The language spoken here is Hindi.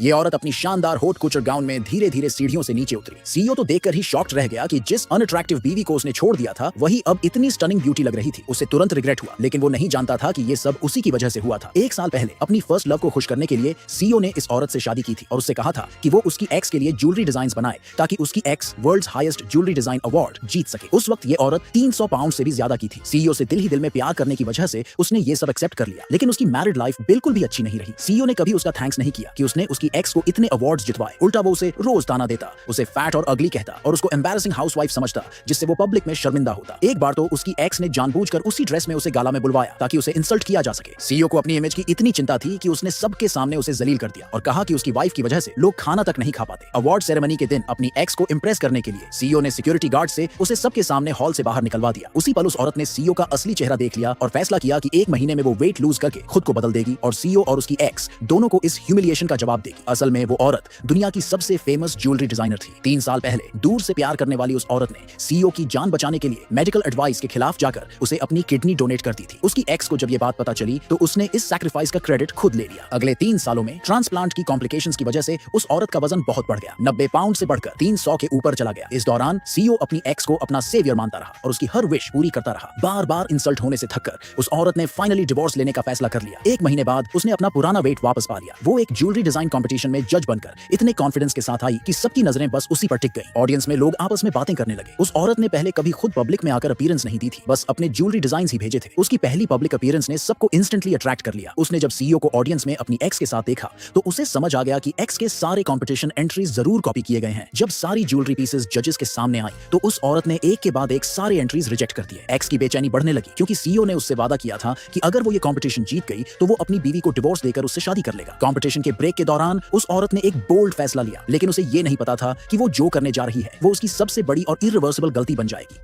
ये औरत अपनी शानदार होट कुचर गाउन में धीरे धीरे सीढ़ियों से नीचे उतरी। सीईओ तो देखकर ही शॉक्ड रह गया कि जिस अनअट्रैक्टिव बीवी को उसने छोड़ दिया था वही अब इतनी स्टनिंग ब्यूटी लग रही थी। उसे तुरंत रिग्रेट हुआ, लेकिन वो नहीं जानता था कि ये सब उसी की वजह से हुआ था। एक साल पहले अपनी फर्स्ट लव को खुश करने के लिए सीईओ ने इस औरत से शादी की थी और उससे कहा था कि वो उसकी एक्स के लिए ज्वेलरी डिजाइन बनाए ताकि उसकी एक्स world's highest jewellery design award जीत सके। उस वक्त ये औरत 300 पाउंड से भी ज्यादा की थी। सीईओ से दिल ही दिल में प्यार करने की वजह से उसने ये सब एक्सेप्ट कर लिया, लेकिन उसकी मैरिड लाइफ बिल्कुल भी अच्छी नहीं रही। सीईओ ने कभी उसका थैंक्स नहीं किया कि उसने उसकी एक्स को इतने अवार्ड्स जितवाए। उल्टा वो उसे रोज ताना देता, उसे फैट और अगली कहता और उसको एम्बैरेसिंग हाउसवाइफ समझता, जिससे वो पब्लिक में शर्मिंदा होता। एक बार तो उसकी एक्स ने जानबूझकर उसी ड्रेस में उसे गाला में बुलवाया ताकि उसे इंसल्ट किया जा सके। सीईओ को अपनी इमेज की इतनी चिंता थी कि उसने सबके सामने उसे जलील कर दिया और कहा कि उसकी वाइफ की वजह से लोग खाना तक नहीं खा पाते। अवार्ड सेरेमनी के दिन अपनी एक्स को इंप्रेस करने के लिए सीईओ ने सिक्योरिटी गार्ड से उसे सबके सामने हॉल से बाहर निकलवा दिया। उसी पल उस औरत ने सीईओ का असली चेहरा देख लिया और फैसला किया कि 1 महीने में वो वेट लूज करके खुद को बदल देगी और सीईओ और उसकी एक्स दोनों को इस ह्यूमिलिएशन का जवाब देगी। असल में वो औरत दुनिया की सबसे फेमस ज्वेलरी डिजाइनर थी। 3 साल पहले दूर से प्यार करने वाली उस औरत ने सीईओ की जान बचाने के लिए मेडिकल एडवाइस के खिलाफ जाकर उसे अपनी किडनी डोनेट कर दी थी। उसकी एक्स को जब ये बात पता चली तो उसने इस सैक्रिफाइस का क्रेडिट खुद ले लिया। अगले 3 सालों में ट्रांसप्लांट की कॉम्प्लिकेशंस की वजह से उस औरत का वजन बहुत बढ़ गया, 90 पाउंड से बढ़कर 300 के ऊपर चला गया। इस दौरान सीईओ अपनी एक्स को अपना सेवियर मानता रहा और उसकी हर विश पूरी करता रहा। बार बार इंसल्ट होने से थककर उस औरत ने फाइनली डिवोर्स लेने का फैसला कर लिया। 1 महीने बाद उसने अपना पुराना वेट वापस पा लिया। वो एक ज्वेलरी डिजाइन कंपटीशन में जज बनकर इतने कॉन्फिडेंस के साथ आई कि सबकी नजरें बस उसी पर टिक गई। ऑडियंस में लोग आपस में बातें करने लगे। उस औरत ने पहले कभी खुद पब्लिक में आकर अपीयरेंस नहीं दी थी, बस अपने ज्वेलरी डिजाइन ही भेजे थे। उसकी पहली पब्लिक अपीयरेंस ने सबको इंस्टेंटली अट्रैक्ट कर लिया। उसने जब सीईओ को ऑडियंस में अपनी एक्स के साथ देखा तो उसे समझ आ गया कि एक्स के सारे कंपटीशन एंट्रीज जरूर कॉपी किए गए हैं। जब सारी ज्वेलरी पीसेस जजेस के सामने आई तो उस औरत ने एक के बाद एक सारे एंट्रीज रिजेक्ट कर दिए। एक्स की बेचैनी बढ़ने लगी क्योंकि सीईओ ने उससे वादा किया था कि अगर वो ये कंपटीशन जीत गई तो वो अपनी बीवी को डिवोर्स देकर उससे शादी कर लेगा। कंपटीशन के ब्रेक के दौरान उस औरत ने एक बोल्ड फैसला लिया, लेकिन उसे ये नहीं पता था कि वो जो करने जा रही है वो उसकी सबसे बड़ी और इरिवर्सिबल गलती बन जाएगी।